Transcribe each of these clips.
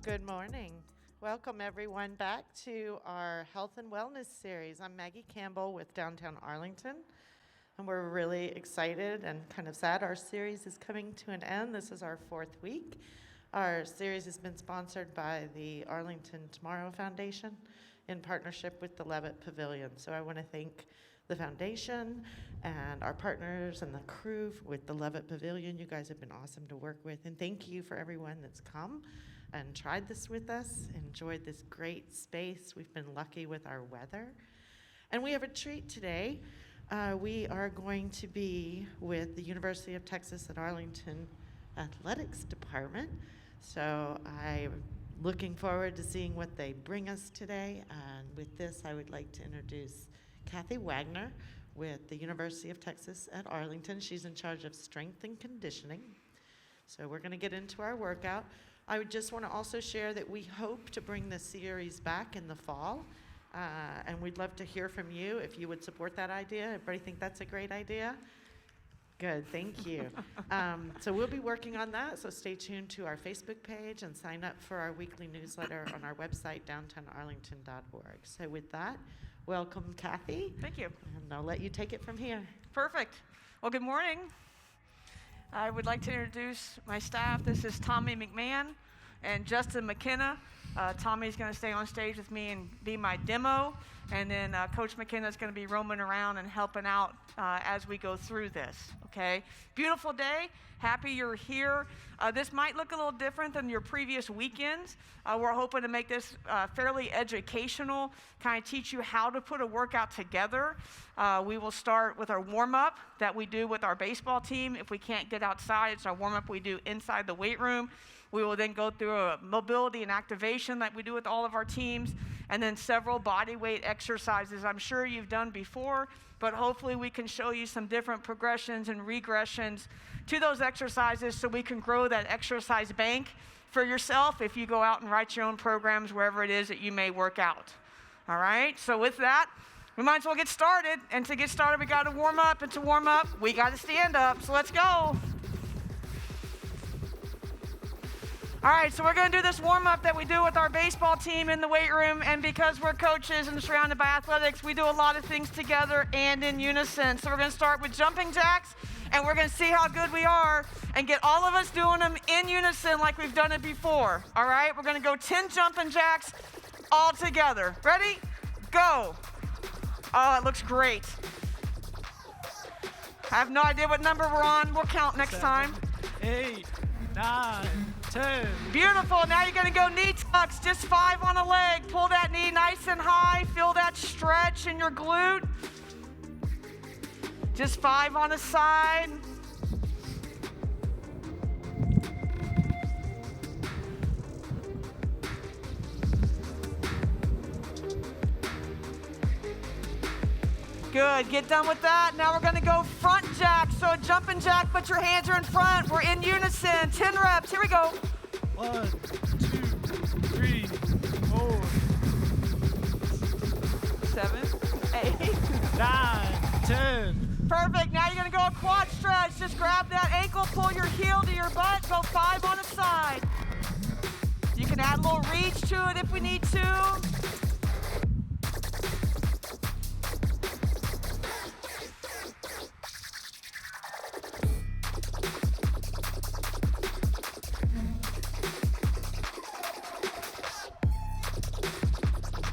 Good morning. Welcome everyone back to our health and wellness series. I'm Maggie Campbell with Downtown Arlington, and we're really excited and kind of sad our series is coming to an end. This is our fourth week. Our series has been sponsored by the Arlington Tomorrow Foundation in partnership with the Levitt Pavilion. So I want to thank the foundation and our partners and the crew with the Levitt Pavilion. You guys have been awesome to work with, and thank you for everyone that's come and tried this with us, enjoyed this great space. We've been lucky with our weather. And we have a treat today. We are going to be with the University of Texas at Arlington Athletics Department. So I'm looking forward to seeing what they bring us today. And with this, I would like to introduce Kathy Wagner with the University of Texas at Arlington. She's in charge of strength and conditioning. So we're gonna get into our workout. I would just want to also share that we hope to bring this series back in the fall, and we'd love to hear from you if you would support that idea. Everybody think that's a great idea? Good, thank you. So we'll be working on that, so stay tuned to our Facebook page and sign up for our weekly newsletter on our website, downtownarlington.org. So with that, welcome Kathy. Thank you. And I'll let you take it from here. Perfect. Well, good morning. I would like to introduce my staff. This is Tommy McMahon and Justin McKenna. Tommy's going to stay on stage with me and be my demo. And then Coach McKenna is going to be roaming around and helping out as we go through this, okay? Beautiful day. Happy you're here. This might look a little different than your previous weekends. We're hoping to make this fairly educational, kind of teach you how to put a workout together. We will start with our warm-up that we do with our baseball team. If we can't get outside, it's our warm-up we do inside the weight room. We will then go through a mobility and activation that we do with all of our teams, and then several body weight exercises I'm sure you've done before, but hopefully we can show you some different progressions and regressions to those exercises so we can grow that exercise bank for yourself if you go out and write your own programs wherever it is that you may work out. All right, so with that, we might as well get started. And to get started, we got to warm up, and to warm up, we got to stand up. So let's go. All right, so we're going to do this warm-up that we do with our baseball team in the weight room, and because we're coaches and surrounded by athletics, we do a lot of things together and in unison. So we're going to start with jumping jacks, and we're going to see how good we are and get all of us doing them in unison like we've done it before. All right, we're going to go 10 jumping jacks all together. Ready? Go. Oh, it looks great. I have no idea what number we're on. We'll count next time. 8, 9, 10. Beautiful. Now you're going to go knee tucks, just 5 on a leg. Pull that knee nice and high. Feel that stretch in your glute. Just 5 on a side. Good. Get done with that. Now we're going to go front jack. So a jumping jack, but your hands are in front. We're in unison. 10 reps. Here we go. 1, 2, 3, 4, 7, 8, 9, 10. Perfect. Now you're going to go a quad stretch. Just grab that ankle, pull your heel to your butt, go 5 on a side. You can add a little reach to it if we need to.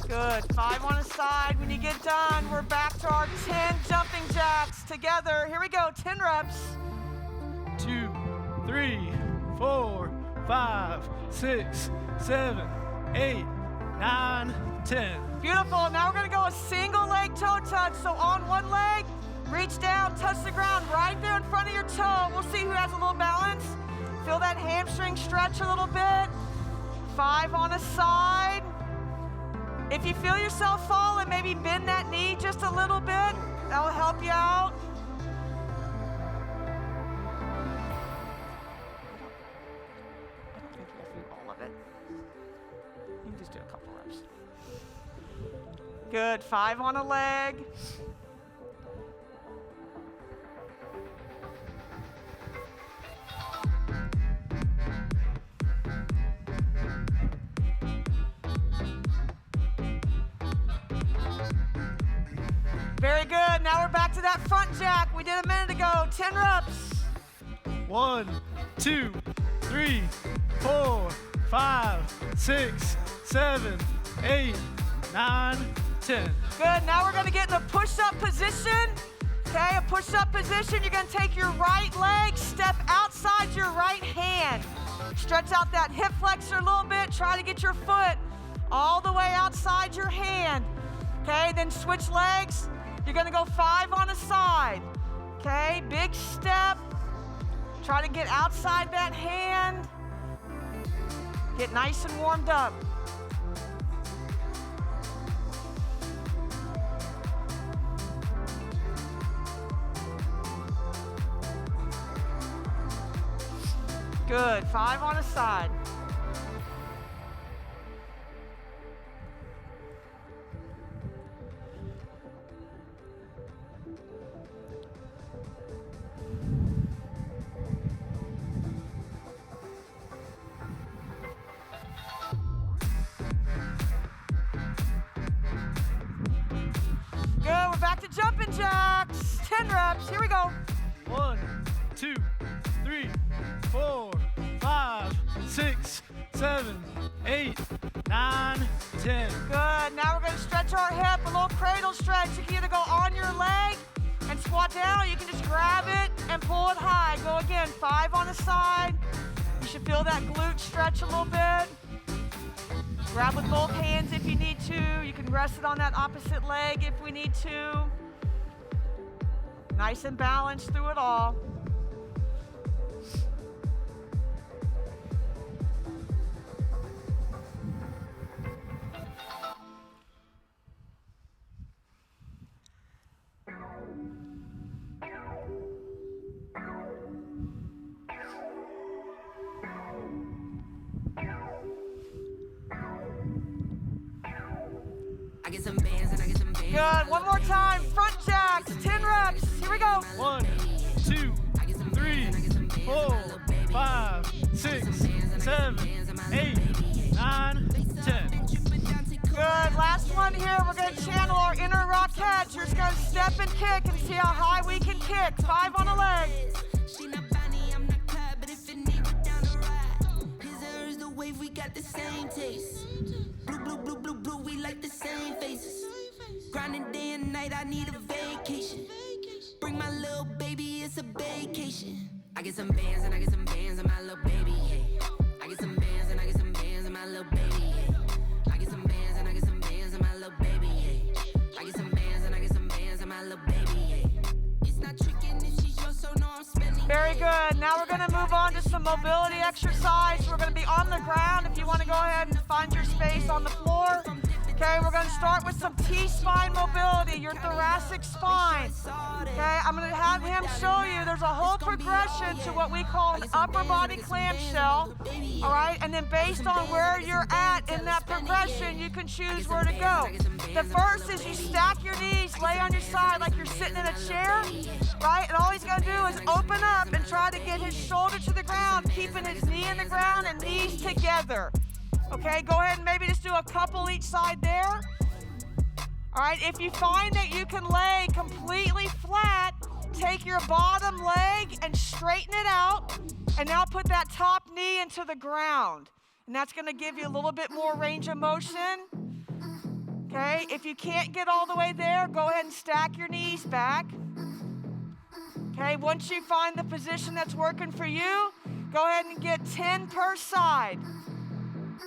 Good. 5 on a side. When you get done, we're back to our 10 jumping jacks together. Here we go. 10 reps. 2, 3, 4, 5, 6, 7, 8, 9, 10. Beautiful. Now we're going to go a single leg toe touch. So on one leg, reach down, touch the ground right there in front of your toe. We'll see who has a little balance. Feel that hamstring stretch a little bit. 5 on a side. If you feel yourself falling, maybe bend that knee just a little bit. That will help you out. I don't think we'll do all of it. You can just do a couple reps. Good. 5 on a leg. front jack we did a minute ago. 10 reps. 1, 2, 3, 4, 5, 6, 7, 8, 9, 10. Good. Now we're going to get in a push-up position. Okay, a push-up position. You're going to take your right leg, step outside your right hand. Stretch out that hip flexor a little bit. Try to get your foot all the way outside your hand. Okay, then switch legs. You're going to go 5 on a side. Okay, big step. Try to get outside that hand. Get nice and warmed up. Good. 5 on a side. Good. We're back to jumping jacks. 10 reps. Here we go. 1, 2, 3, 4, 5, 6, 7, 8, 9, 10. Good. Now we're going to stretch our hip, a little cradle stretch. You can either go on your leg and squat down, or you can just grab it and pull it high. Go again, 5 on the side. You should feel that glute stretch a little bit. Grab with both hands if you need to. You can rest it on that opposite leg if we need to. Nice and balanced through it all. Good. One more time. Front jacks. 10 reps. Here we go. 1, 2, 3, 4, 5, 6, 7, 8, 9, 10. Good. Last one here. We're going to channel our inner rock catch. You're just going to step and kick and see how high we can kick. 5 on a leg. We got the same taste. Blue, blue, blue, blue, blue, we like the same faces. Grinding day and night, I need a vacation. Bring my little baby, it's a vacation. I get some bands and I get some bands and my little baby, yeah. I get some bands and I get some bands and my little baby, yeah. I get some bands and I get some bands and my little baby, yeah. I get some bands and I get some bands and my little baby, yeah. It's not tricking if she's yours, so no, I'm spending. Very good. Now we're going to move on to some mobility exercise. We're going to be on the ground. If you want to go ahead and find your space on the floor. Okay, we're going to start with some T-spine mobility, your thoracic spine. Okay, I'm going to have him show you there's a whole progression to what we call an upper body clamshell. All right, and then based on where you're at in that progression, you can choose where to go. The first is you stack your knees, lay on your side like you're sitting in a chair, right? And all he's going to do is open up and try to get his shoulder to the ground, keeping his knee in the ground and knees together. Okay, go ahead and maybe just do a couple each side there. All right, if you find that you can lay completely flat, take your bottom leg and straighten it out, and now put that top knee into the ground. And that's going to give you a little bit more range of motion. Okay, if you can't get all the way there, go ahead and stack your knees back. Okay, once you find the position that's working for you, go ahead and get 10 per side.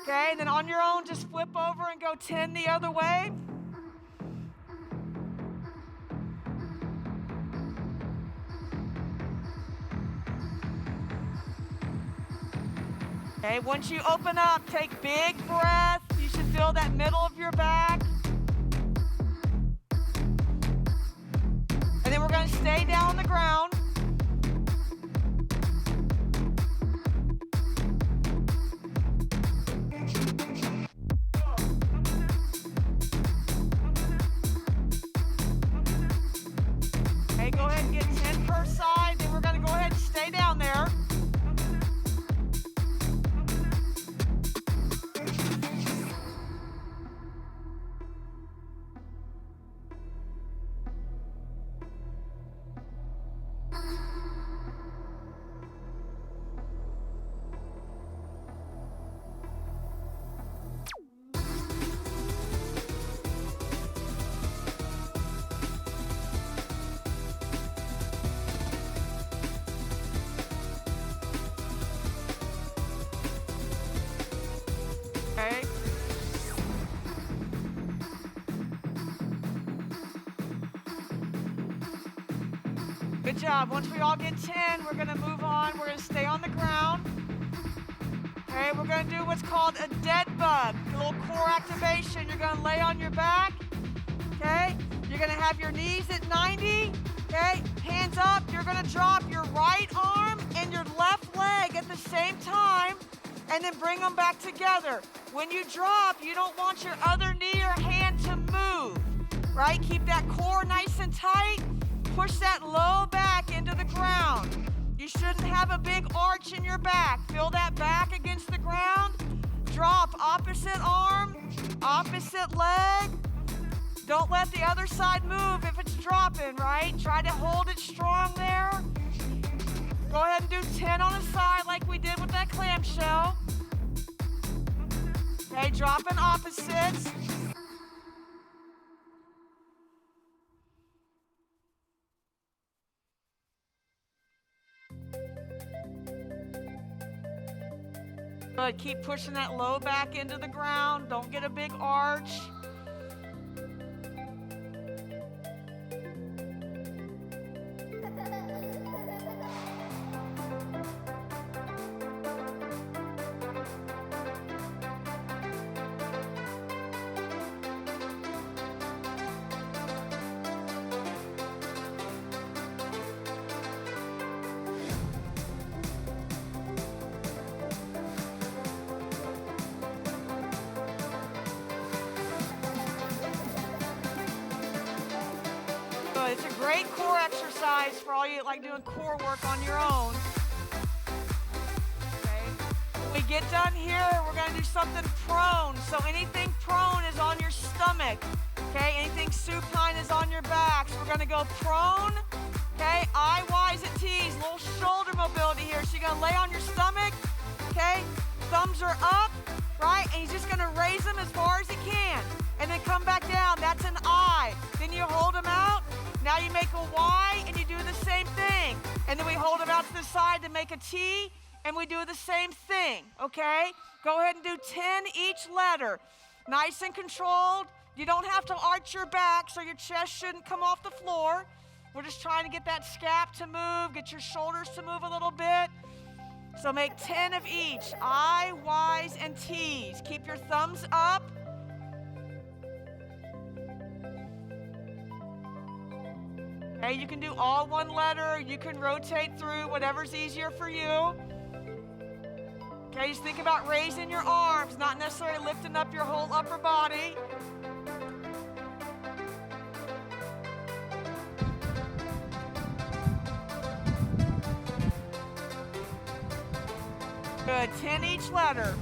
Okay, and then on your own, just flip over and go 10 the other way. Okay, once you open up, take big breath. You should feel that middle of your back. And then we're going to stay down on the ground. Okay, go ahead and get 10 per side. Then we're going to go ahead and stay down there. Good job. Once we all get 10, we're going to move on. We're going to stay on the ground. Okay, we're going to do what's called a dead bug, a little core activation. You're going to lay on your back. Okay, you're going to have your knees at 90. Okay, hands up. You're going to drop your right arm and your left leg at the same time, and then bring them back together. When you drop, you don't want your other knee or hand to move, right? Keep that core nice and tight. Push that low back into the ground. You shouldn't have a big arch in your back. Feel that back against the ground. Drop opposite arm, opposite leg. Don't let the other side move if it's dropping, right? Try to hold it strong there. Go ahead and do 10 on a side like we did with that clamshell. Okay, dropping opposites. Good, keep pushing that low back into the ground. Don't get a big arch. It's a great core exercise for all you that like doing core work on your own. Okay. When we get done here, we're going to do something prone. So anything prone is on your stomach. Okay, anything supine is on your back. So we're going to go prone. Okay, I, Y's, and T's. Little shoulder mobility here. So you're going to lay on your stomach. Okay, thumbs are up, right? And he's just going to raise them as far as he can. And then come back down. That's an I. Then you hold them out. Now you make a Y, and you do the same thing. And then we hold them out to the side to make a T, and we do the same thing, okay? Go ahead and do 10 each letter. Nice and controlled. You don't have to arch your back, so your chest shouldn't come off the floor. We're just trying to get that scap to move, get your shoulders to move a little bit. So make 10 of each, I, Y's, and T's. Keep your thumbs up. Okay, you can do all one letter. You can rotate through, whatever's easier for you. Okay, just think about raising your arms, not necessarily lifting up your whole upper body. Good, 10 each letter.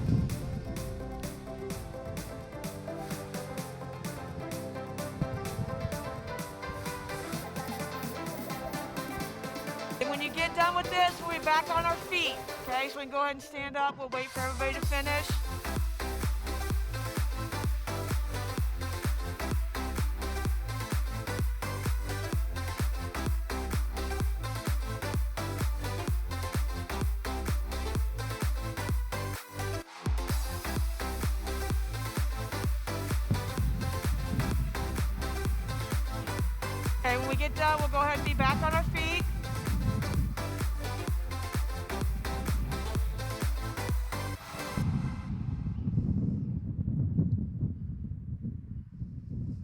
And when you get done with this, we'll be back on our feet. Okay, so we can go ahead and stand up. We'll wait for everybody to finish. Okay, when we get done, we'll go ahead and be back on our feet.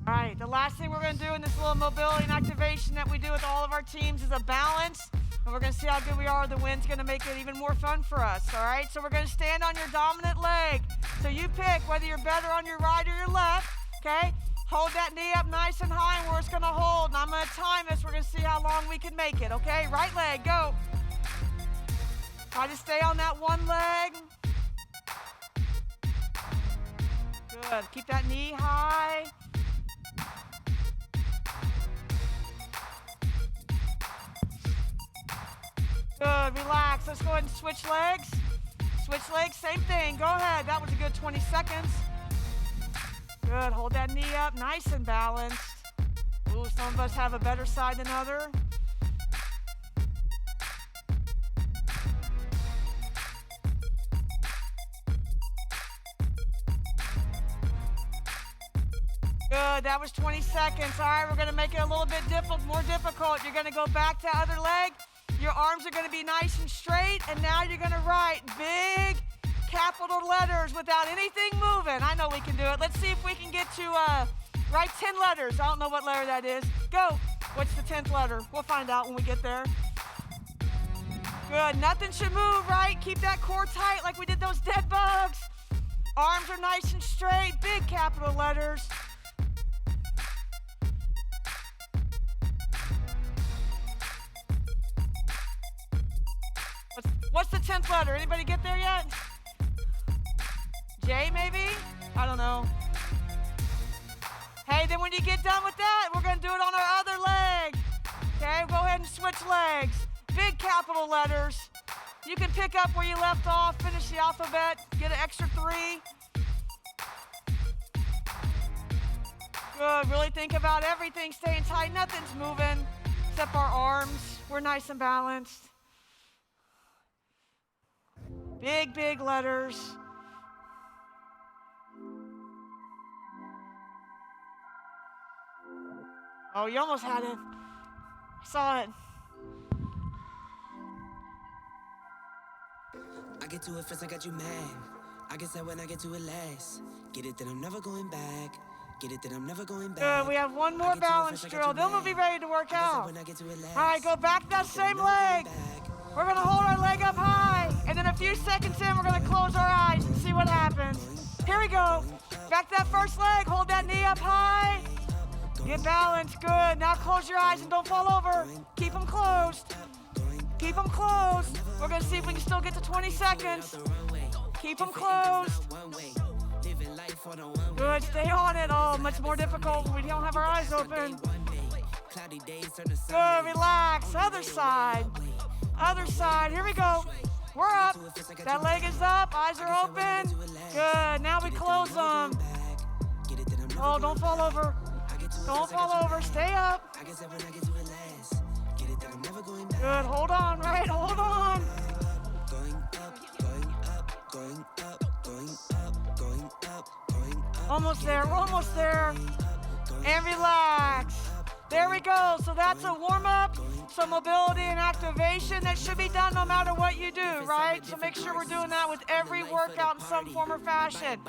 All right, the last thing we're going to do in this little mobility and activation that we do with all of our teams is a balance. And we're going to see how good we are. The wind's going to make it even more fun for us, all right? So we're going to stand on your dominant leg. So you pick whether you're better on your right or your left, okay? Hold that knee up nice and high and where it's going to hold. And I'm going to time this. We're going to see how long we can make it, okay? Right leg, go. Try to stay on that one leg. Good. Keep that knee high. Good, relax. Let's go ahead and switch legs. Switch legs, same thing. Go ahead. That was a good 20 seconds. Good, hold that knee up, nice and balanced. Ooh, some of us have a better side than other. Good, that was 20 seconds. All right, we're gonna make it a little bit more difficult. You're gonna go back to other leg. Your arms are gonna be nice and straight, and now you're gonna write big capital letters without anything moving. I know we can do it. Let's see if we can get to write 10 letters. I don't know what letter that is. Go. What's the 10th letter? We'll find out when we get there. Good, nothing should move, right? Keep that core tight like we did those dead bugs. Arms are nice and straight, big capital letters. What's the 10th letter? Anybody get there yet? J, maybe? I don't know. Hey, then when you get done with that, we're going to do it on our other leg. Okay, go ahead and switch legs. Big capital letters. You can pick up where you left off, finish the alphabet, get an extra 3. Good, really think about everything staying tight. Nothing's moving except our arms. We're nice and balanced. Big, big letters. Oh, you almost had it. I saw it. I get to it first, I got you mad. I guess that when I get to it last. Get it that I'm never going back. Get it that I'm never going back. Good, we have one more balance drill. Then we'll be ready to work out. All right, go back to that same leg. We're gonna hold our leg up high, and then a few seconds in, we're gonna close our eyes and see what happens. Here we go. Back to that first leg, hold that knee up high. Get balanced, good. Now close your eyes and don't fall over. Keep them closed. Keep them closed. We're gonna see if we can still get to 20 seconds. Keep them closed. Good, stay on it. Oh, much more difficult when we don't have our eyes open. Good, relax. Other side. Other side, here we go. We're up. That leg is up, eyes are open. Good, now we close them. Oh, don't fall over. Don't fall over, stay up. Good, hold on, right, hold on. Almost there, we're almost there. And relax. There we go, so that's a warm-up, some mobility and activation that should be done no matter what you do, right? So make sure we're doing that with every workout in some form or fashion.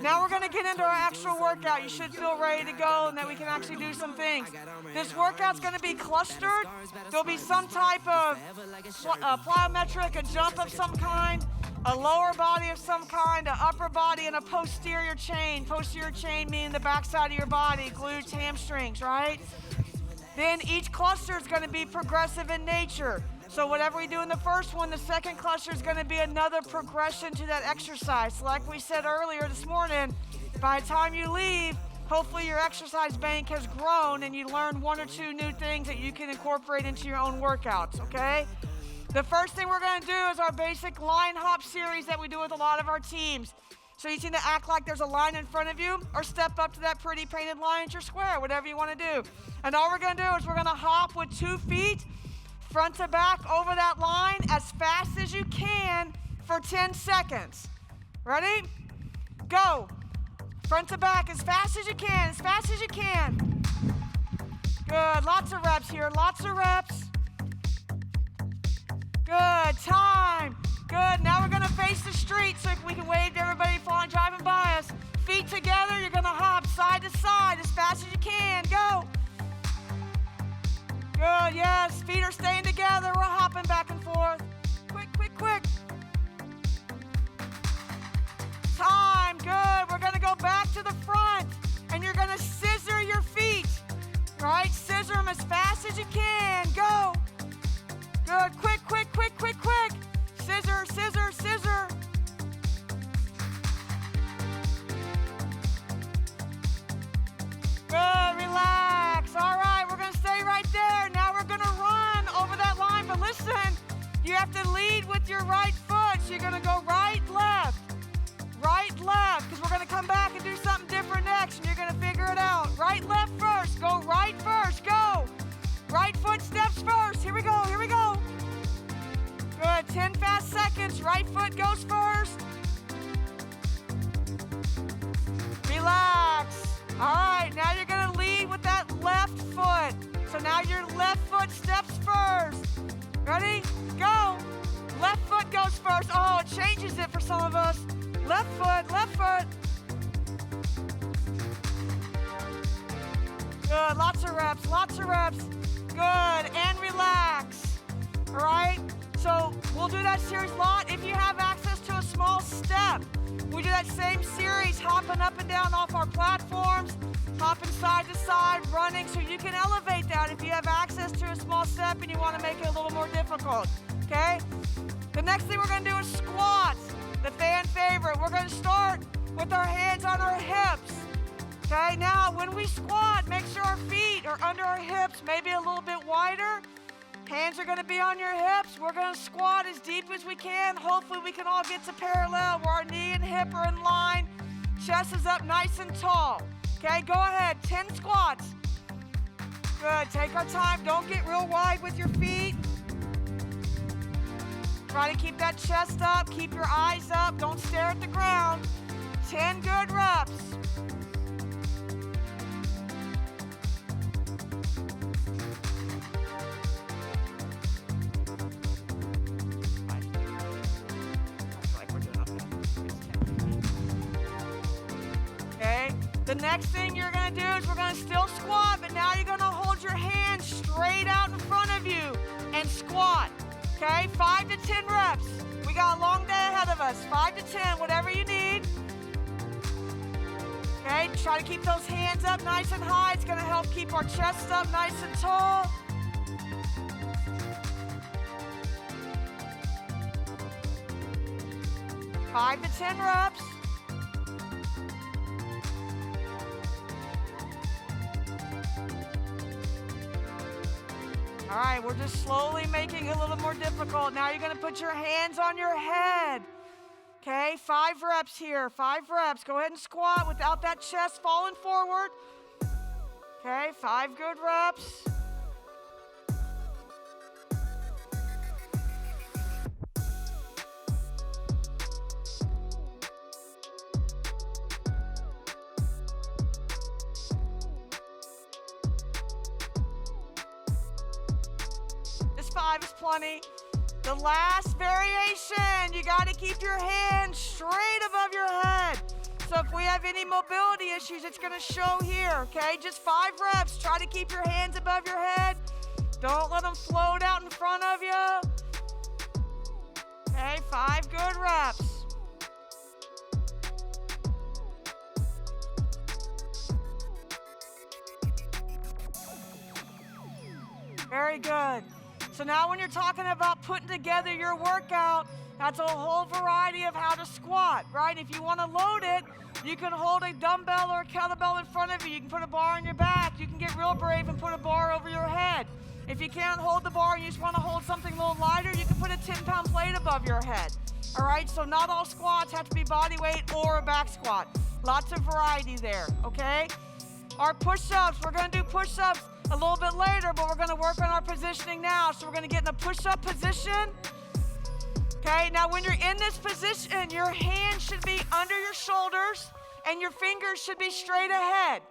Now we're gonna get into our actual workout. You should feel ready to go and that we can actually do some things. This workout's gonna be clustered. There'll be some type of plyometric, a jump of some kind, a lower body of some kind, an upper body, and a posterior chain. Posterior chain meaning the backside of your body, glutes, hamstrings, right? Then each cluster is going to be progressive in nature. So whatever we do in the first one, the second cluster is going to be another progression to that exercise. So like we said earlier this morning, by the time you leave, hopefully your exercise bank has grown and you learned 1 or 2 new things that you can incorporate into your own workouts, okay? The first thing we're going to do is our basic line hop series that we do with a lot of our teams. So you need to act like there's a line in front of you or step up to that pretty painted line at your square, whatever you want to do. And all we're going to do is we're going to hop with 2 feet, front to back over that line as fast as you can for 10 seconds. Ready? Go. Front to back as fast as you can, as fast as you can. Good. Lots of reps here, lots of reps. Good. Time. Good. Now we're going to face the street so we can wave to everybody driving by us. Feet together. You're going to hop side to side as fast as you can. Go. Good. Yes. Feet are staying together. We're hopping back and forth. Quick, quick, quick. Time. Good. We're going to go back to the front and you're going to scissor your feet. Right? Scissor them as fast as you can. Go. Good. Quick, quick, quick, quick, quick. Scissor, scissor, scissor. Good, relax. All right, we're going to stay right there. Now we're going to run over that line. But listen, you have to lead with your right foot. So you're going to go right, left, because we're going to come back and do something different next, and you're going to figure it out. Right, left first. Go right first. Go. Right foot steps first. Here we go. Here we go. Good. 10 fast seconds. Right foot goes first. Relax. All right, now you're gonna lead with that left foot. So now your left foot steps first. Ready? Go. Left foot goes first. Oh, it changes it for some of us. Left foot, left foot. Good, lots of reps, lots of reps. Good, and relax. All right? So we'll do that series a lot. If you have access to a small step, we do that same series, hopping up and down off our platforms, hopping side to side, running, so you can elevate that if you have access to a small step and you want to make it a little more difficult, okay? The next thing we're going to do is squats, the fan favorite. We're going to start with our hands on our hips, okay? Now, when we squat, make sure our feet are under our hips, maybe a little bit wider. Hands are going to be on your hips. We're going to squat as deep as we can. Hopefully we can all get to parallel where our knee and hip are in line. Chest is up nice and tall. Okay, go ahead. 10 squats. Good. Take our time. Don't get real wide with your feet. Try to keep that chest up. Keep your eyes up. Don't stare at the ground. 10 good reps. The next thing you're going to do is we're going to still squat, but now you're going to hold your hands straight out in front of you and squat, okay? 5 to 10 reps. We got a long day ahead of us. 5 to 10, whatever you need. Okay, try to keep those hands up nice and high. It's going to help keep our chest up nice and tall. Five to 10 reps. All right, we're just slowly making it a little more difficult. Now you're going to put your hands on your head. Okay, 5 reps here, 5 reps. Go ahead and squat without that chest falling forward. Okay, 5 good reps. Just 5 is plenty. The last variation, you got to keep your hands straight above your head. So if we have any mobility issues, it's going to show here, okay? Just 5 reps. Try to keep your hands above your head. Don't let them float out in front of you. Okay, 5 good reps. Very good. So now when you're talking about putting together your workout, that's a whole variety of how to squat, right? If you want to load it, you can hold a dumbbell or a kettlebell in front of you. You can put a bar on your back. You can get real brave and put a bar over your head. If you can't hold the bar and you just want to hold something a little lighter, you can put a 10-pound plate above your head. All right, so not all squats have to be body weight or a back squat. Lots of variety there, okay? Our push-ups, we're going to do push-ups a little bit later, but we're going to work on our positioning now. So we're going to get in a push-up position. Okay, now when you're in this position, your hands should be under your shoulders and your fingers should be straight ahead.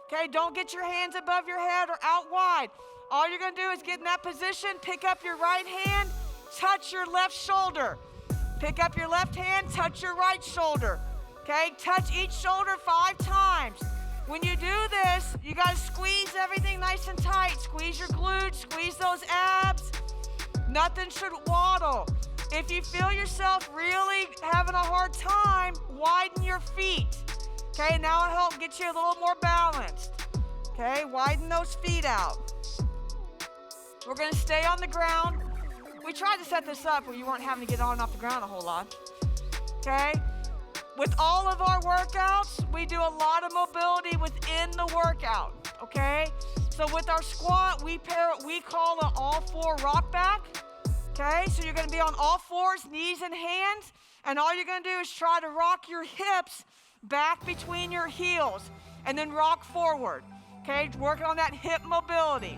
Okay, don't get your hands above your head or out wide. All you're going to do is get in that position, pick up your right hand, touch your left shoulder. Pick up your left hand, touch your right shoulder. Okay, touch each shoulder 5 times. When you do this, you got to squeeze everything nice and tight. Squeeze your glutes, squeeze those abs. Nothing should waddle. If you feel yourself really having a hard time, widen your feet. Okay, now it'll help get you a little more balanced. Okay, widen those feet out. We're going to stay on the ground. We tried to set this up where you weren't having to get on and off the ground a whole lot. Okay? With all of our workouts, we do a lot of mobility within the workout, okay? So with our squat, we call an all-4 rock back, okay? So you're gonna be on all fours, knees and hands, and all you're gonna do is try to rock your hips back between your heels and then rock forward, okay? Working on that hip mobility,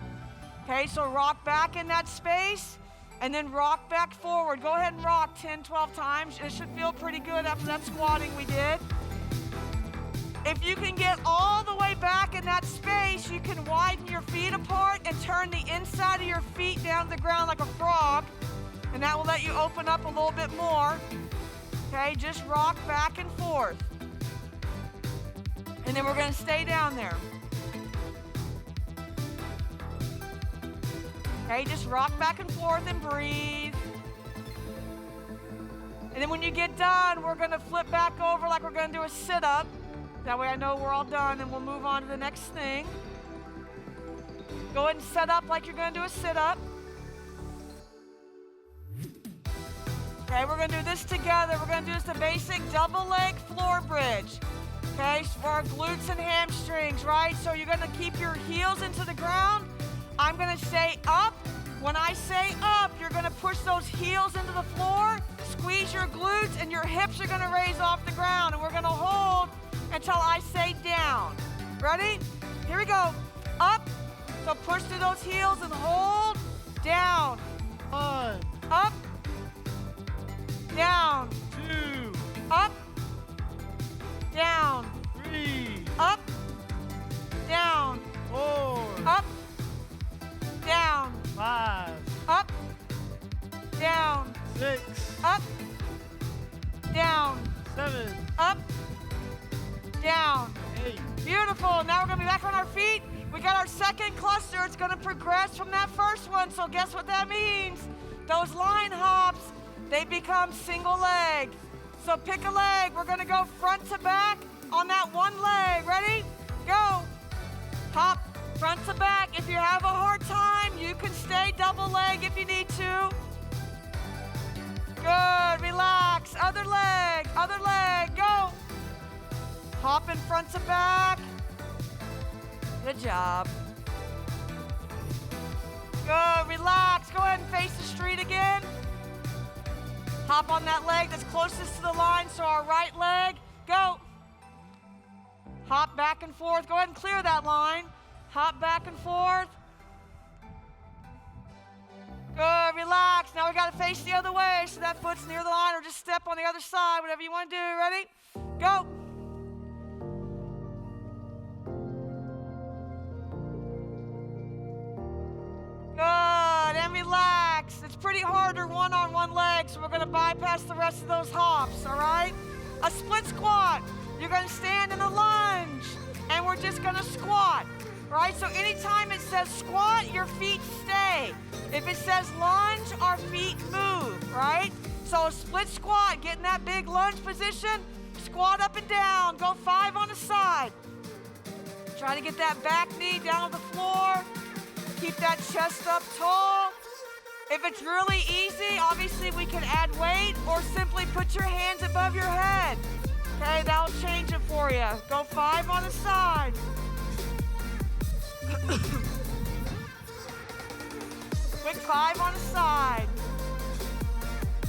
okay? So rock back in that space, and then rock back forward. Go ahead and rock 10, 12 times. It should feel pretty good after that squatting we did. If you can get all the way back in that space, you can widen your feet apart and turn the inside of your feet down to the ground like a frog, and that will let you open up a little bit more. Okay, just rock back and forth. And then we're going to stay down there. Okay, just rock back and forth and breathe. And then when you get done, we're going to flip back over like we're going to do a sit-up. That way I know we're all done, and we'll move on to the next thing. Go ahead and set up like you're going to do a sit-up. Okay, we're going to do this together. We're going to do just a basic double leg floor bridge. Okay, for our glutes and hamstrings, right? So you're going to keep your heels into the ground. I'm going to say up. When I say up, you're going to push those heels into the floor, squeeze your glutes, and your hips are going to raise off the ground. And we're going to hold until I say down. Ready? Here we go. Up. So push through those heels and hold. Down. 1, Up. Down. 2, Up. Down. 3, Up. Down. 4, Up. Down. 5, Up. Down. 6, Up. Down. 7, Up. Down. 8. Beautiful. Now we're going to be back on our feet. We got our second cluster. It's going to progress from that first one. So guess what that means? Those line hops, they become single leg. So pick a leg. We're going to go front to back on that one leg. Ready? Go. Hop front to back. If you have a hard time, you can stay double leg if you need to. Good. Relax. Other leg. Other leg. Go. Hop in front to back. Good job. Good. Relax. Go ahead and face the street again. Hop on that leg that's closest to the line, so our right leg. Go. Hop back and forth. Go ahead and clear that line. Hop back and forth. Good. Relax. Now we got to face the other way so that foot's near the line, or just step on the other side, whatever you want to do. Ready? Go. Good, and relax. It's pretty harder one on one leg, so we're going to bypass the rest of those hops, all right? A split squat. You're going to stand in a lunge, and we're just going to squat, right? So anytime it says squat, your feet stay. If it says lunge, our feet move, right? So a split squat, get in that big lunge position, squat up and down, go 5 on the side. Try to get that back knee down on the floor. Keep that chest up tall. If it's really easy, obviously we can add weight or simply put your hands above your head. Okay, that'll change it for you. Go 5 on the side. Quick 5 on the side.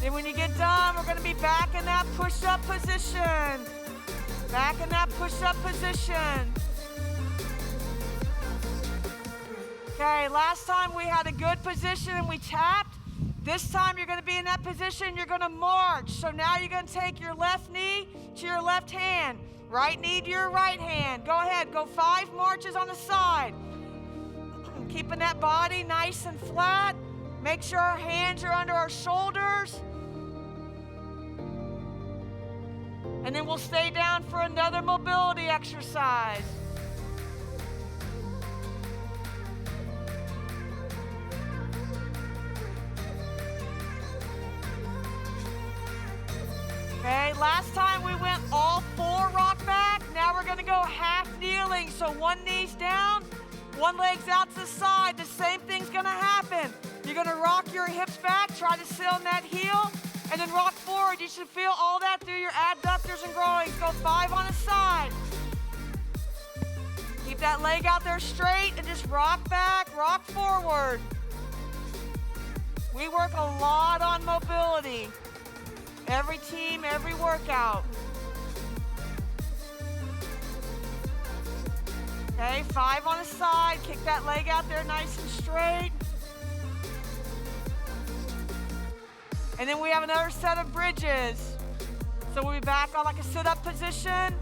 Then when you get done, we're gonna be back in that push-up position. Back in that push-up position. Okay, last time we had a good position and we tapped. This time you're going to be in that position, you're going to march. So now you're going to take your left knee to your left hand, right knee to your right hand. Go ahead, go 5 marches on the side. Keeping that body nice and flat. Make sure our hands are under our shoulders. And then we'll stay down for another mobility exercise. Okay, last time we went all 4 rock back. Now we're going to go half kneeling. So one knee's down, one leg's out to the side. The same thing's going to happen. You're going to rock your hips back, try to sit on that heel, and then rock forward. You should feel all that through your adductors and groins. Go 5 on the side. Keep that leg out there straight and just rock back, rock forward. We work a lot on mobility. Every team, every workout. Okay, 5 on the side. Kick that leg out there nice and straight. And then we have another set of bridges. So we'll be back on like a sit-up position.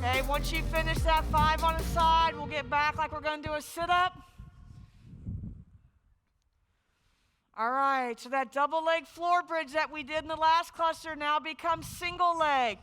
Okay, once you finish that 5 on the side, we'll get back like we're going to do a sit-up. All right, so that double leg floor bridge that we did in the last cluster now becomes single leg.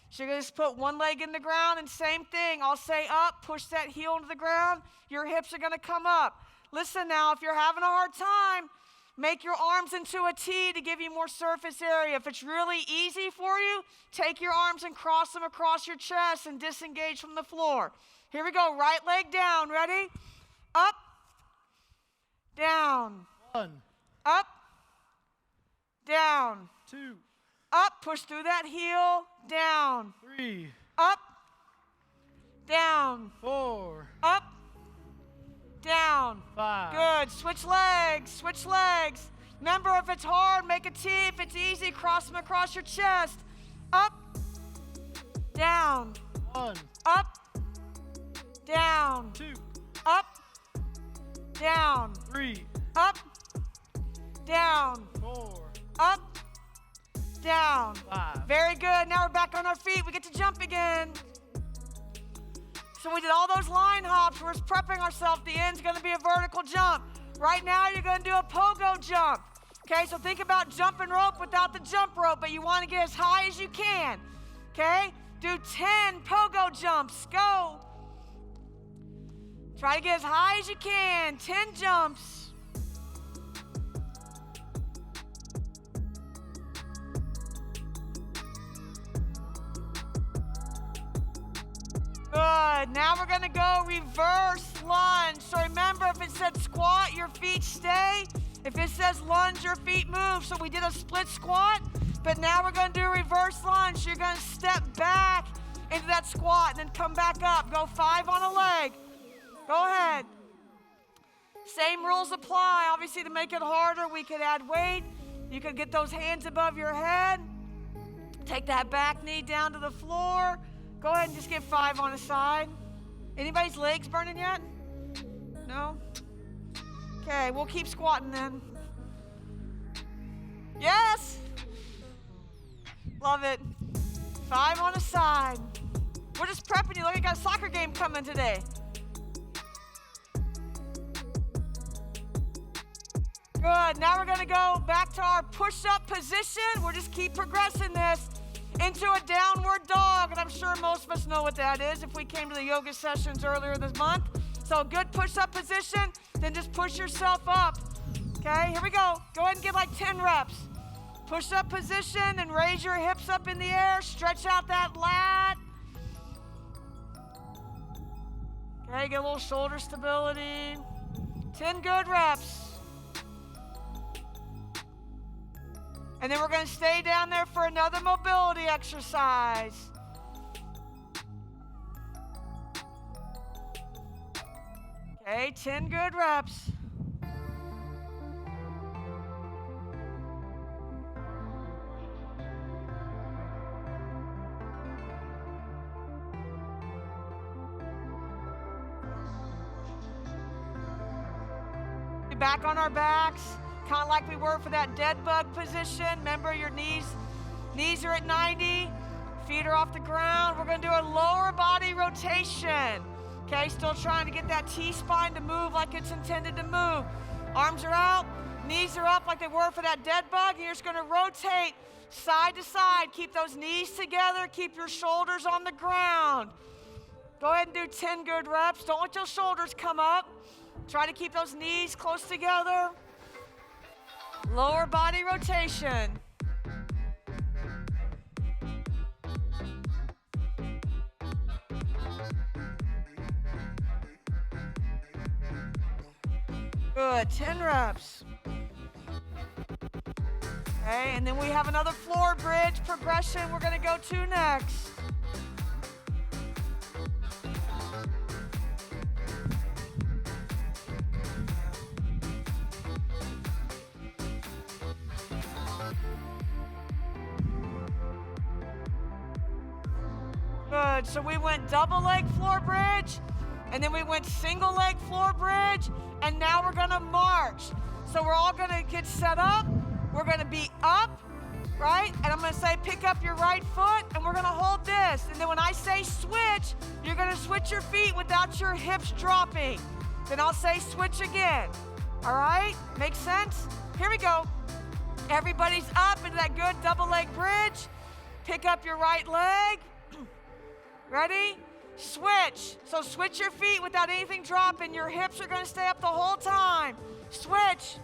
So you're going to just put one leg in the ground, and same thing. I'll say up, push that heel into the ground. Your hips are going to come up. Listen now, if you're having a hard time, make your arms into a T to give you more surface area. If it's really easy for you, take your arms and cross them across your chest and disengage from the floor. Here we go, right leg down, ready? Up, down. 1, Up, down. 2, Up, push through that heel, down. 3, Up, down. 4, Up, down. 5. Good. Switch legs. Switch legs. Remember, if it's hard, make a T. If it's easy, cross them across your chest. Up, down. 1, Up, down. 2, Up, down. 3, Up, down. 4, Up, down. 5. Very good. Now we're back on our feet. We get to jump again. So we did all those line hops. We're just prepping ourselves. The end's going to be a vertical jump. Right now, you're going to do a pogo jump. Okay, so think about jumping rope without the jump rope, but you want to get as high as you can. Okay? Do 10 pogo jumps. Go. Try to get as high as you can. 10 jumps. Good. Now we're going to go reverse lunge. So remember, if it said squat, your feet stay. If it says lunge, your feet move. So we did a split squat, but now we're going to do a reverse lunge. You're going to step back into that squat and then come back up. Go 5 on a leg. Go ahead. Same rules apply. Obviously, to make it harder, we could add weight. You could get those hands above your head. Take that back knee down to the floor. Go ahead and just get 5 on a side. Anybody's legs burning yet? No? Okay, we'll keep squatting then. Yes! Love it. 5 on a side. We're just prepping you. Look, we got a soccer game coming today. Good. Now we're going to go back to our push-up position. We'll just keep progressing this into a downward dog, and I'm sure most of us know what that is if we came to the yoga sessions earlier this month. So good push-up position, then just push yourself up. Okay, here we go. Go ahead and get like 10 reps. Push-up position and raise your hips up in the air. Stretch out that lat. Okay, get a little shoulder stability. 10 good reps. And then we're going to stay down there for another mobility exercise. Okay, 10 good reps. Back on our backs. Kind of like we were for that dead bug position. Remember, your knees are at 90, feet are off the ground. We're going to do a lower body rotation. Okay, still trying to get that T-spine to move like it's intended to move. Arms are out, knees are up like they were for that dead bug. And you're just going to rotate side to side. Keep those knees together. Keep your shoulders on the ground. Go ahead and do 10 good reps. Don't let your shoulders come up. Try to keep those knees close together. Lower body rotation. Good, 10 reps. Okay, and then we have another floor bridge progression we're going to go to next. Good, so we went double leg floor bridge, and then we went single leg floor bridge, and now we're gonna march. So we're all gonna get set up. We're gonna be up, right? And I'm gonna say pick up your right foot, and we're gonna hold this. And then when I say switch, you're gonna switch your feet without your hips dropping. Then I'll say switch again. All right? Makes sense? Here we go. Everybody's up into that good double leg bridge. Pick up your right leg. Ready? Switch. So switch your feet without anything dropping. Your hips are gonna stay up the whole time. Switch.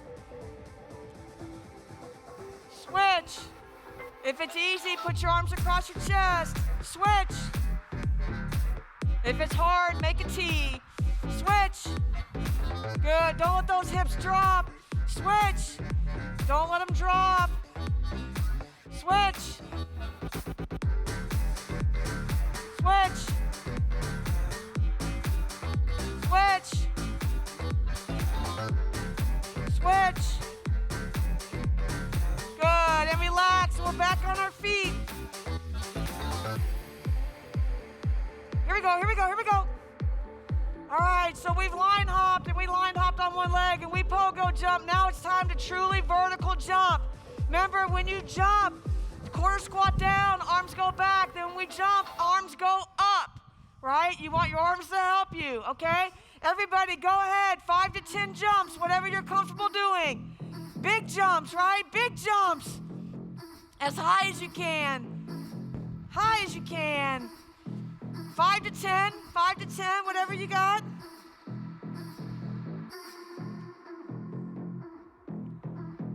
Switch. If it's easy, put your arms across your chest. Switch. If it's hard, make a T. Switch. Good. Don't let those hips drop. Switch. Don't let them drop. Switch. Switch. Switch. Switch. Good. And relax. We're back on our feet. Here we go. Here we go. Here we go. All right, so we've line hopped, and we line hopped on one leg, and we pogo jump. Now it's time to truly vertical jump. Remember, when you jump, quarter squat down, arms go back. Then when we jump, arms go up, right? You want your arms to help you, okay? Everybody, go ahead, 5 to 10 jumps, whatever you're comfortable doing. Big jumps, right? Big jumps. As high as you can. High as you can. 5 to 10, 5 to 10, whatever you got.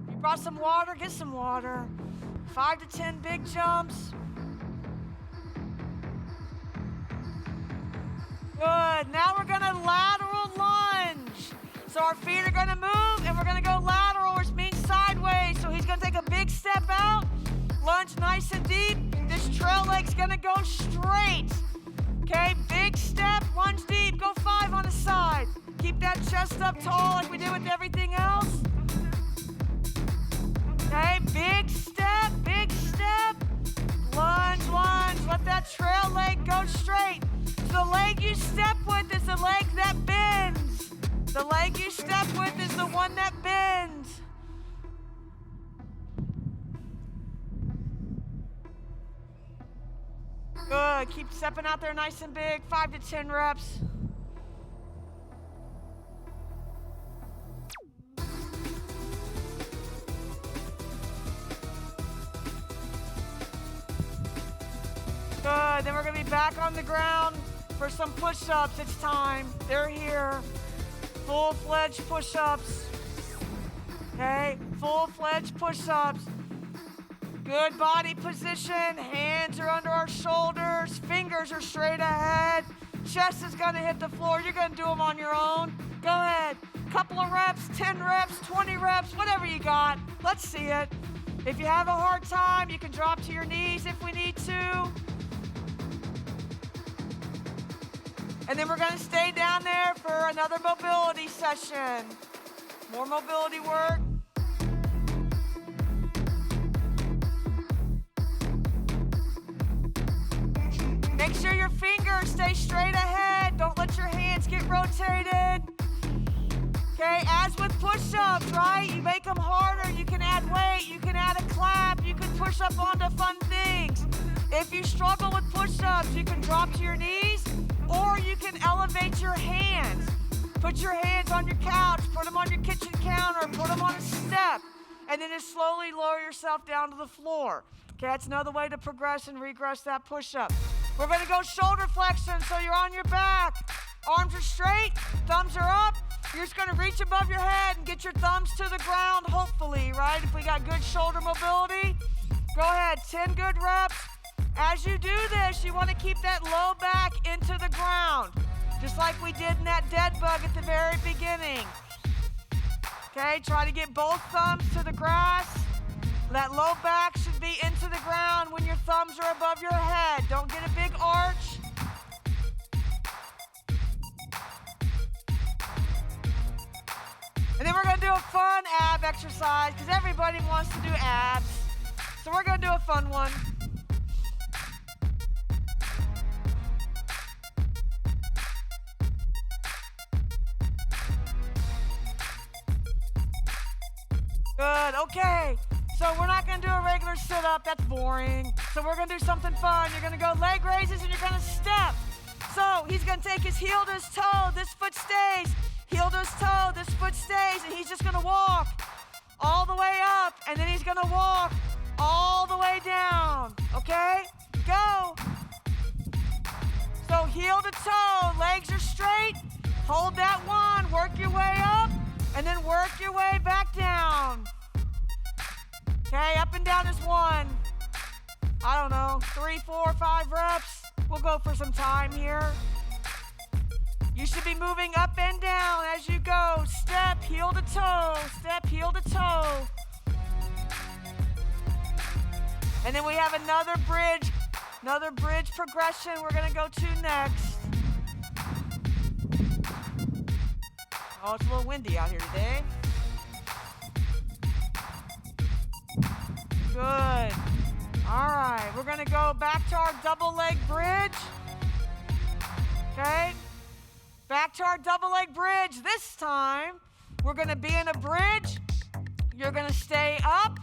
If you brought some water, get some water. 5 to 10 big jumps. Good. Now we're gonna lateral lunge. So our feet are gonna move, and we're gonna go lateral, which means sideways. So he's gonna take a big step out, lunge nice and deep. This trail leg's gonna go straight. Okay, big step, lunge deep, go 5 on the side. Keep that chest up tall like we did with everything else. Okay, big step, lunge, lunge. Let that trail leg go straight. So the leg you step with is the leg that bends. The leg you step with is the one that bends. Good. Keep stepping out there nice and big. 5 to 10 reps. Good. Then we're going to be back on the ground for some push-ups. It's time. They're here. Full-fledged push-ups. Okay? Full-fledged push-ups. Good body position, hands are under our shoulders, fingers are straight ahead, chest is gonna hit the floor. You're gonna do them on your own. Go ahead, couple of reps, 10 reps, 20 reps, whatever you got. Let's see it. If you have a hard time, you can drop to your knees if we need to. And then we're gonna stay down there for another mobility session. More mobility work. Make sure your fingers stay straight ahead. Don't let your hands get rotated. Okay, as with push-ups, right? You make them harder. You can add weight. You can add a clap. You can push up onto fun things. If you struggle with push-ups, you can drop to your knees, or you can elevate your hands. Put your hands on your couch. Put them on your kitchen counter. Put them on a step. And then just slowly lower yourself down to the floor. Okay, that's another way to progress and regress that push-up. We're gonna go shoulder flexion, so you're on your back. Arms are straight, thumbs are up. You're just gonna reach above your head and get your thumbs to the ground, hopefully, right? If we got good shoulder mobility, go ahead, 10 good reps. As you do this, you wanna keep that low back into the ground, just like we did in that dead bug at the very beginning. Okay, try to get both thumbs to the grass. That low back should be into the ground when your thumbs are above your head. Don't get a big arch. And then we're gonna do a fun ab exercise because everybody wants to do abs. So we're gonna do a fun one. Good, okay. So we're not gonna do a regular sit-up, that's boring. So we're gonna do something fun. You're gonna go leg raises and you're gonna step. So he's gonna take his heel to his toe, this foot stays. Heel to his toe, this foot stays, and he's just gonna walk all the way up, and then he's gonna walk all the way down, okay? Go. So heel to toe, legs are straight. Hold that one, work your way up, and then work your way back down. Okay, up and down is one. I don't know, 3, 4, 5 reps. We'll go for some time here. You should be moving up and down as you go. Step, heel to toe, step, heel to toe. And then we have another bridge progression we're gonna go to next. Oh, it's a little windy out here today. Good. All right, we're gonna go back to our double leg bridge. Okay, back to our double leg bridge. This time, we're gonna be in a bridge. You're gonna stay up,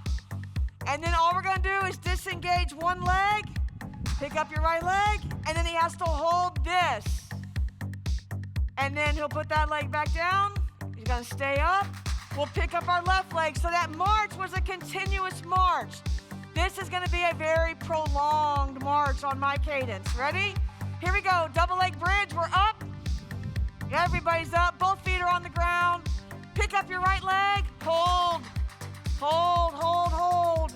and then all we're gonna do is disengage one leg, pick up your right leg, and then he has to hold this. And then he'll put that leg back down. He's gonna stay up. We'll pick up our left leg. So that march was a continuous march. This is gonna be a very prolonged march on my cadence. Ready? Here we go, double leg bridge, we're up. Everybody's up, both feet are on the ground. Pick up your right leg, hold, hold, hold, hold.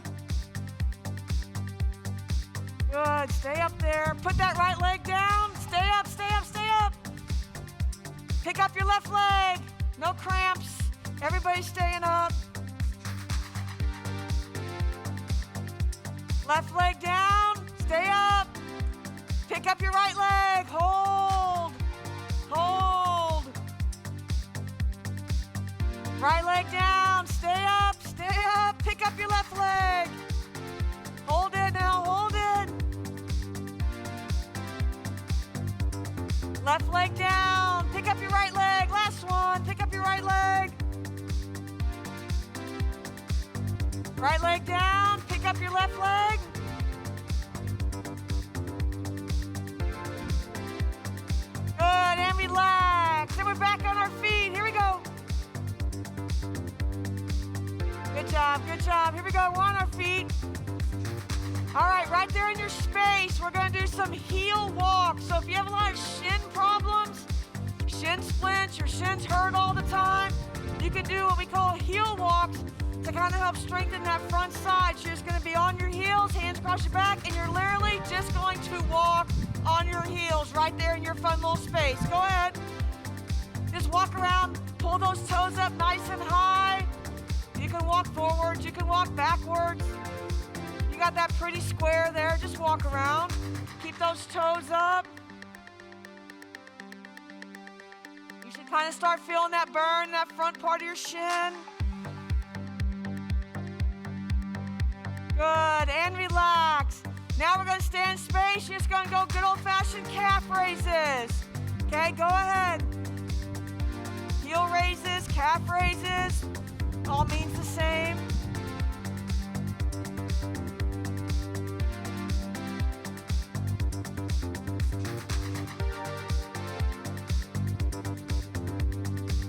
Good, stay up there. Put that right leg down, stay up, stay up, stay up. Pick up your left leg, no cramps. Everybody's staying up. Left leg down, stay up. Pick up your right leg, hold, hold. Right leg down, stay up, pick up your left leg. Hold it now, hold it. Left leg down, pick up your right leg, last one, pick up your right leg. Right leg down, pick up your left leg. Good, and relax. And we're back on our feet. Here we go. Good job, good job. Here we go, we're on our feet. All right there in your space, we're gonna do some heel walks. So if you have a lot of shin problems, shin splints, your shins hurt all the time, you can do what we call heel walks to kind of help strengthen that front side. So you're just gonna be on your heels, hands across your back, and you're literally just going to walk on your heels right there in your fun little space. Go ahead. Just walk around, pull those toes up nice and high. You can walk forwards, you can walk backwards. You got that pretty square there, just walk around. Keep those toes up. You should kind of start feeling that burn in that front part of your shin. Good, and relax. Now we're gonna stay in space. You're just gonna go good old-fashioned calf raises. Okay, go ahead. Heel raises, calf raises, all means the same.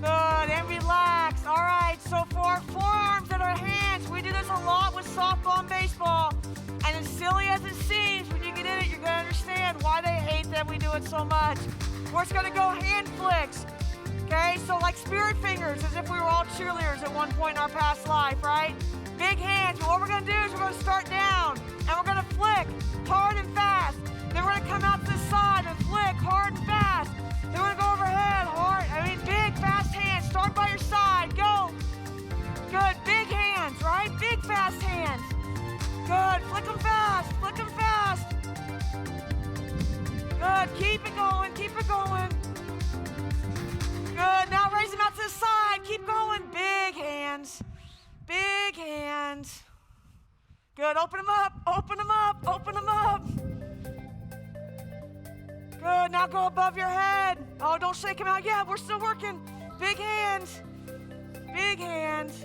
Good, and relax. All right, so for our forearms and our hands, we do this a lot with softball and baseball. And as silly as it seems, when you get in it, you're gonna understand why they hate that we do it so much. We're just gonna go hand flicks, okay? So like spirit fingers, as if we were all cheerleaders at one point in our past life, right? Big hands, but what we're gonna do is we're gonna start down, and we're gonna flick hard and fast. Then we're gonna come out to the side and flick hard and fast. Then we're gonna go overhead, big, fast hands. Start by your side, go. Good, big hands, right? Big, fast hands. Good, flick them fast, flick them fast. Good, keep it going, keep it going. Good, now raise them out to the side, keep going. Big hands, big hands. Good, open them up, open them up, open them up. Good, now go above your head. Oh, don't shake them out yet, we're still working. Big hands, big hands.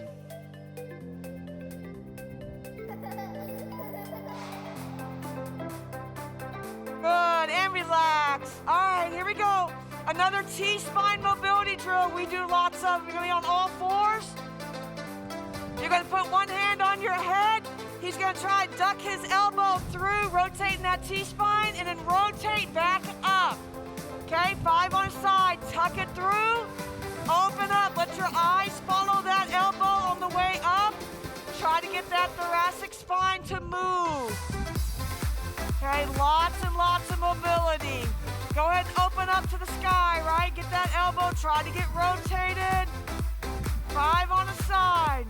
relax. All right, here we go. Another T-spine mobility drill we do lots of. You're gonna be on all fours. You're gonna put one hand on your head. He's gonna try to duck his elbow through, rotating that T-spine, and then rotate back up. Okay, 5 on a side, tuck it through, open up, let your eyes follow that elbow on the way up. Try to get that thoracic spine to move. Okay, lots and lots of mobility. Go ahead and open up to the sky, right? Get that elbow, try to get rotated. 5 on a side.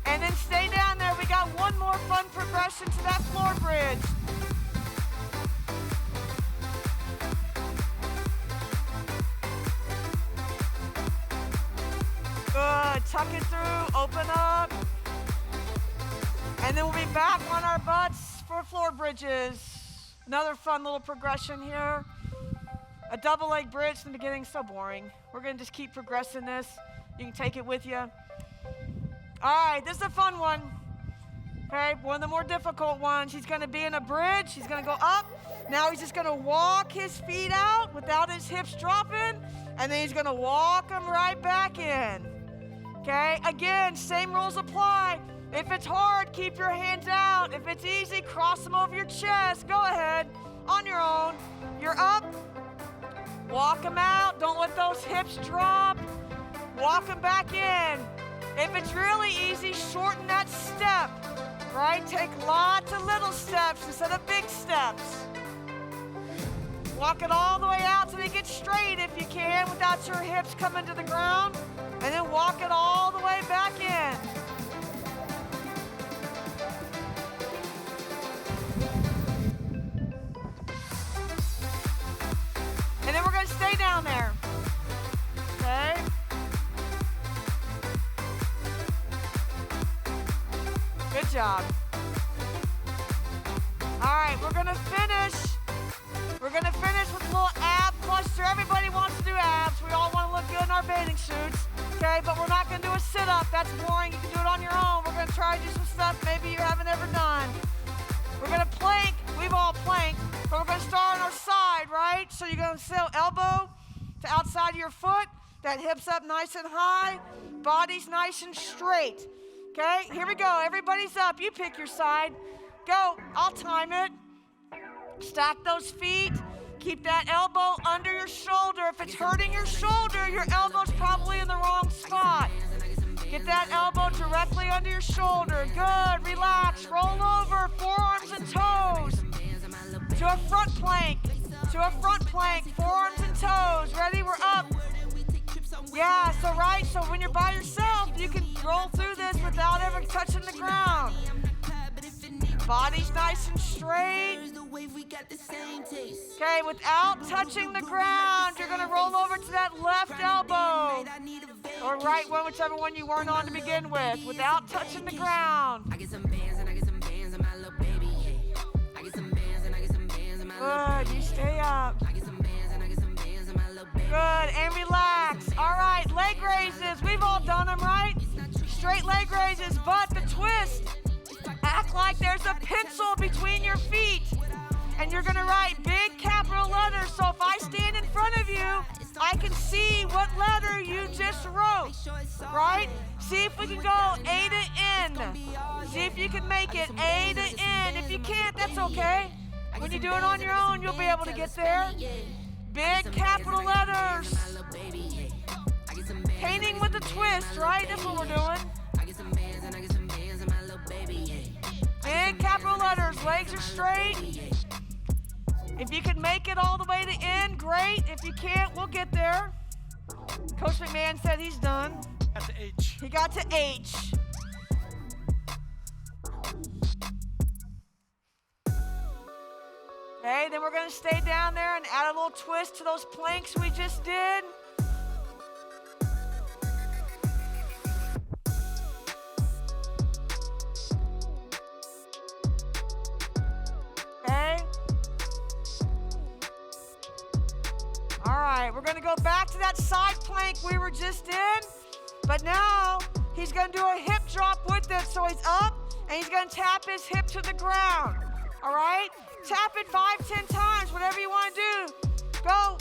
And then stay down there. We got one more fun progression to that floor bridge. Good, tuck it through, open up. And then we'll be back on our butts for floor bridges. Another fun little progression here. A double leg bridge in the beginning, so boring. We're gonna just keep progressing this. You can take it with you. All right, this is a fun one. Okay, one of the more difficult ones. He's gonna be in a bridge, he's gonna go up. Now he's just gonna walk his feet out without his hips dropping, and then he's gonna walk them right back in. Okay, again, same rules apply. If it's hard, keep your hands out. If it's easy, cross them over your chest. Go ahead, on your own. You're up, walk them out. Don't let those hips drop. Walk them back in. If it's really easy, shorten that step, right? Take lots of little steps instead of big steps. Walk it all the way out till you get straight if you can without your hips coming to the ground. And then walk it all the way back in. And then we're going to stay down there. Okay? Good job. All right, we're going to finish. We're going to finish with a little ab cluster. Everybody wants to do abs. We all want to look good in our bathing suits. Okay, but we're not going to do a sit-up. That's boring. You can do it on your own. We're going to try to do some stuff maybe you haven't ever done. We're going to plank. We've all planked, but we're going to start on our side, right? So you're going to sit elbow to outside of your foot. That hips up nice and high. Body's nice and straight. Okay, here we go. Everybody's up. You pick your side. Go. I'll time it. Stack those feet. Keep that elbow under your shoulder. If it's hurting your shoulder, your elbow's probably in the wrong spot. Get that elbow directly under your shoulder. Good, relax, roll over, forearms and toes. To a front plank, forearms and toes. Ready, we're up. Yeah, so when you're by yourself, you can roll through this without ever touching the ground. Body's nice and straight. Okay, without touching the ground, you're gonna roll over to that left elbow. Or right one, whichever one you weren't on to begin with, without touching the ground. Good, you stay up. Good, and relax. All right, leg raises. We've all done them, right? Straight leg raises, but the twist. Act like there's a pencil between your feet. And you're gonna write big capital letters, so if I stand in front of you, I can see what letter you just wrote, right? See if we can go A to N. See if you can make it A to N. If you can't, that's okay. When you do it on your own, you'll be able to get there. Big capital letters. Painting with a twist, right? That's what we're doing. Big capital letters, legs are straight. If you can make it all the way to end, great. If you can't, we'll get there. Coach McMahon said he's done. Got to H. He got to H. Okay, then we're going to stay down there and add a little twist to those planks we just did. Okay. All right, we're going to go back to that side plank we were just in, but now he's going to do a hip drop with it. So he's up, and he's going to tap his hip to the ground. All right? Tap it 5, 10 times, whatever you want to do. Go.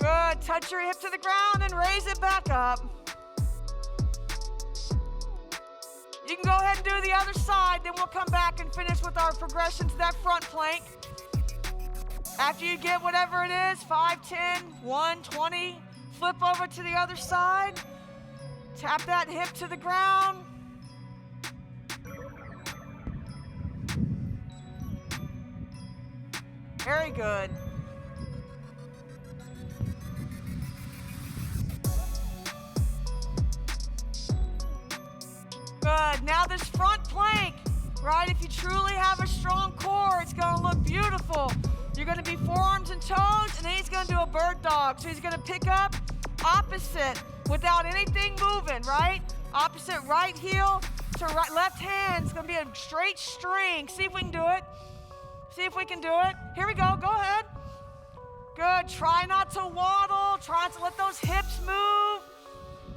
Good. Touch your hip to the ground and raise it back up. You can go ahead and do the other side, then we'll come back and finish with our progression to that front plank. After you get whatever it is, 5, 10, 1, 20, flip over to the other side. Tap that hip to the ground. Very good. Good. Now this front plank, right? If you truly have a strong core, it's going to look beautiful. You're going to be forearms and toes, and then he's going to do a bird dog. So he's going to pick up opposite without anything moving, right? Opposite right heel to right, left hand. It's going to be a straight string. See if we can do it. See if we can do it. Here we go. Go ahead. Good. Try not to waddle. Try not to let those hips move.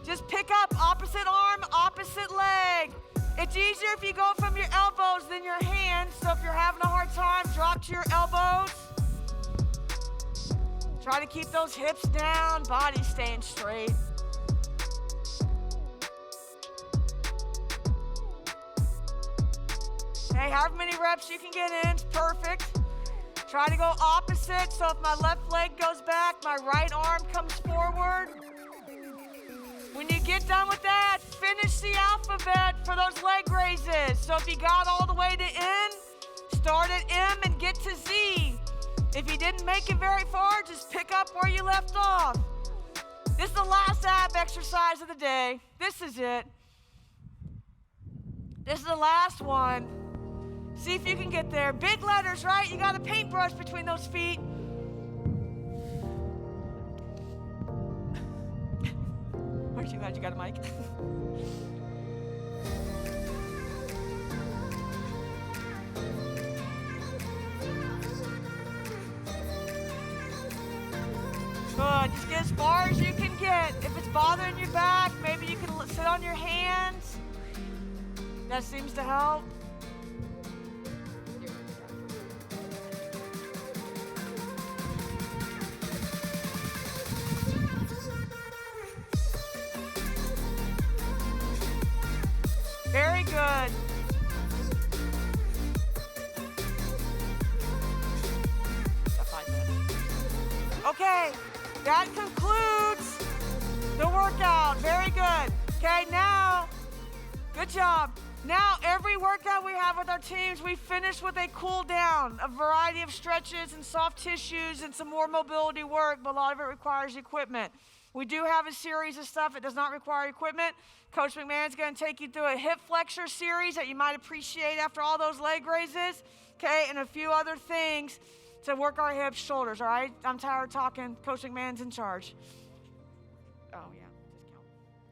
Just pick up opposite arm, opposite leg. It's easier if you go from your elbows than your hands. So if you're having a hard time, drop to your elbows. Try to keep those hips down, body staying straight. Okay, however many reps you can get in, it's perfect. Try to go opposite, so if my left leg goes back, my right arm comes forward. When you get done with that, finish the alphabet for those leg raises. So if you got all the way to N, start at M and get to Z. If you didn't make it very far, just pick up where you left off. This is the last ab exercise of the day. This is it. This is the last one. See if you can get there. Big letters, right? You got a paintbrush between those feet. Aren't you glad you got a mic? Good. Just get as far as you can get. If it's bothering your back, maybe you can sit on your hands. That seems to help. Very good. Okay, that concludes the workout. Very good. Okay, now, good job. Now, every workout we have with our teams, we finish with a cool down, a variety of stretches and soft tissues and some more mobility work, but a lot of it requires equipment. We do have a series of stuff that does not require equipment. Coach McMahon's going to take you through a hip flexor series that you might appreciate after all those leg raises, okay, and a few other things to work our hips, shoulders, all right? I'm tired of talking. Coach McMahon's in charge. Oh, yeah, just count.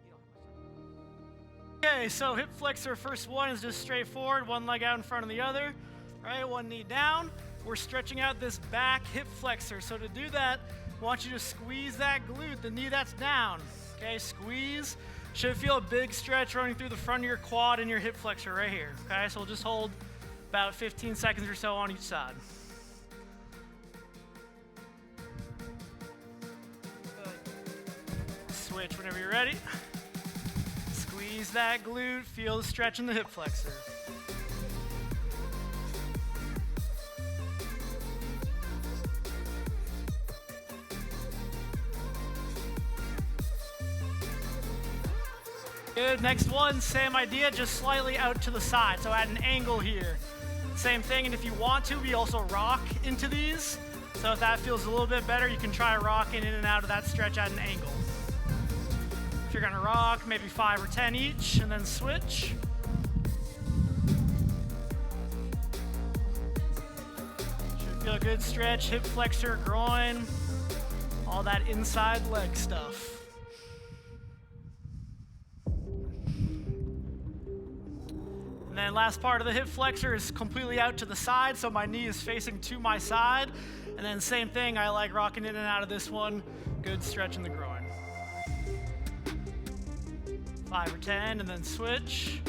You don't have much time. Okay, so hip flexor, first one is just straightforward, one leg out in front of the other, right? One knee down. We're stretching out this back hip flexor. So to do that, I want you to squeeze that glute, the knee that's down. Okay, squeeze. Should feel a big stretch running through the front of your quad and your hip flexor right here. Okay, so we'll just hold about 15 seconds or so on each side. Good. Switch whenever you're ready. Squeeze that glute, feel the stretch in the hip flexor. Good, next one, same idea, just slightly out to the side, so at an angle here. Same thing, and if you want to, we also rock into these. So if that feels a little bit better, you can try rocking in and out of that stretch at an angle. If you're gonna rock, maybe 5 or 10 each, and then switch. Should feel a good stretch, hip flexor, groin, all that inside leg stuff. And then last part of the hip flexor is completely out to the side, so my knee is facing to my side. And then same thing, I like rocking in and out of this one. Good stretch in the groin. 5 or 10, and then switch.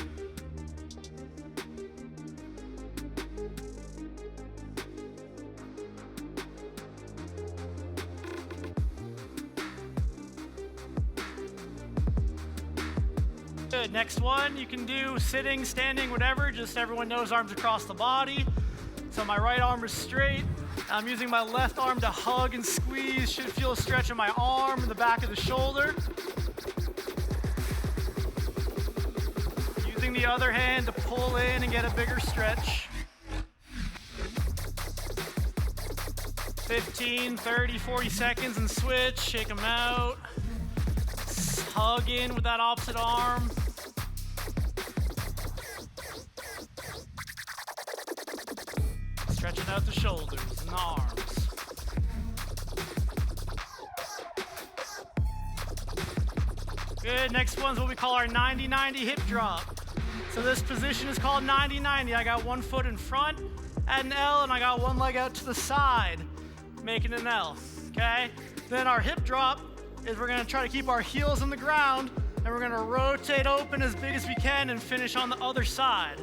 Good. Next one, you can do sitting, standing, whatever. Just everyone knows arms across the body. So my right arm is straight. I'm using my left arm to hug and squeeze. Should feel a stretch in my arm and the back of the shoulder. Using the other hand to pull in and get a bigger stretch. 15, 30, 40 seconds and switch. Shake them out. Hug in with that opposite arm. Stretching out the shoulders and the arms. Good, next one's what we call our 90-90 hip drop. So this position is called 90-90. I got one foot in front at an L and I got one leg out to the side, making an L, okay? Then our hip drop is we're gonna try to keep our heels on the ground and we're gonna rotate open as big as we can and finish on the other side.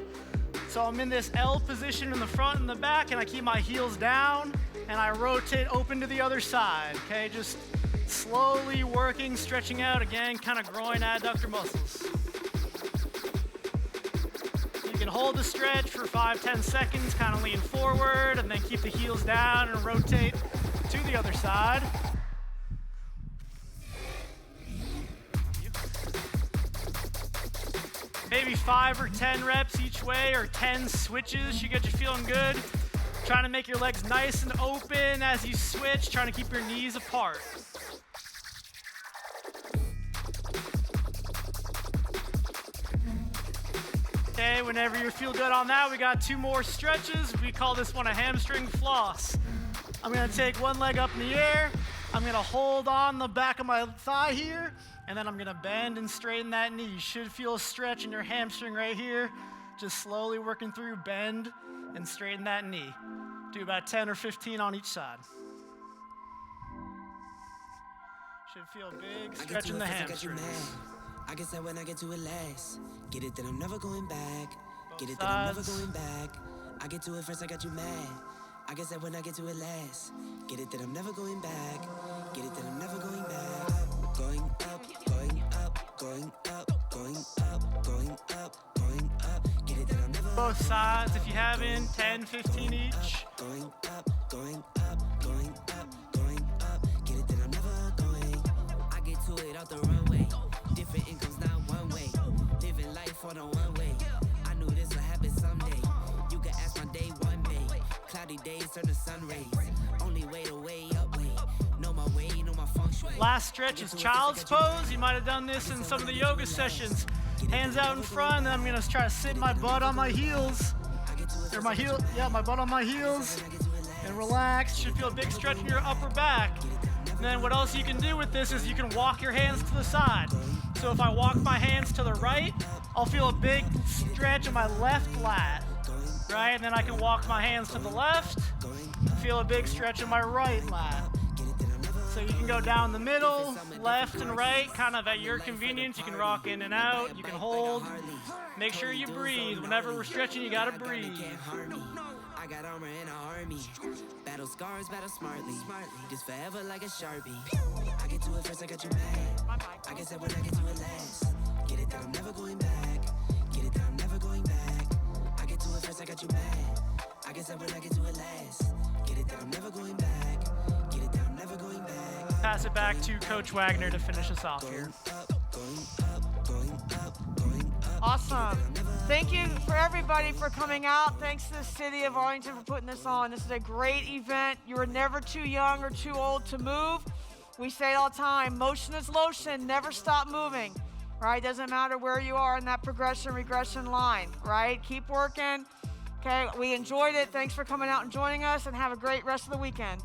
So I'm in this L position in the front and the back and I keep my heels down and I rotate open to the other side, okay? Just slowly working, stretching out, again, kind of groin adductor muscles. You can hold the stretch for 5-10 seconds, kind of lean forward and then keep the heels down and rotate to the other side. Maybe 5 or 10 reps each way or 10 switches should get you feeling good. Trying to make your legs nice and open as you switch, trying to keep your knees apart. Okay, whenever you feel good on that, we got 2 more stretches. We call this one a hamstring floss. I'm gonna take one leg up in the air. I'm gonna hold on the back of my thigh here, and then I'm gonna bend and straighten that knee. You should feel a stretch in your hamstring right here. Just slowly working through, bend and straighten that knee. Do about 10 or 15 on each side. Should feel a big stretch in the hamstrings. I guess that when I get to it last, get it that I'm never going back. Get it that I'm never going back. I get to it first, I got you mad. I guess that when I get to it last, get it that I'm never going back. Get it that I'm never going back. Going up, going up, going up, going up, going up, going up. Get it that I'm never. Both sides, if you haven't, 10, 15 each. Going up, going up, going up, going up. Get it that I'm never going. I get to it out the runway. Different incomes, not one way. Living life on a one way. I knew this would happen someday. You can ask my day one day. Cloudy days turn to sun rays. Only way to way up way. Know my way, know my feng shui. Last stretch is child's pose. You might have done this in some of the yoga sessions. Hands out in front, and then I'm gonna try to sit my butt on my heels. Or my butt on my heels. And relax. Should feel a big stretch in your upper back. And then what else you can do with this is you can walk your hands to the side. So if I walk my hands to the right, I'll feel a big stretch in my left lat, right? And then I can walk my hands to the left, feel a big stretch in my right lat. So you can go down the middle, left and right, kind of at your convenience. You can rock in and out, you can hold. Make sure you breathe. Whenever we're stretching, you gotta breathe. I got armor in an army. Battle scars, battle smartly. Just forever like a Sharpie. I get to it first, I got you mad. I guess that when I get to it last. Get it that I'm never going back. Get it that I'm never going back. I get to it first, I got you mad. I guess that when I get to it last. Get it that I'm never going back. Get it that I'm never going back. Pass it back to Coach Wagner to finish us off here. Awesome. Thank you for everybody for coming out. Thanks to the city of Arlington for putting this on. This is a great event. You are never too young or too old to move. We say it all the time, motion is lotion, never stop moving, right? Doesn't matter where you are in that progression, regression line, right? Keep working. Okay, we enjoyed it. Thanks for coming out and joining us, and have a great rest of the weekend.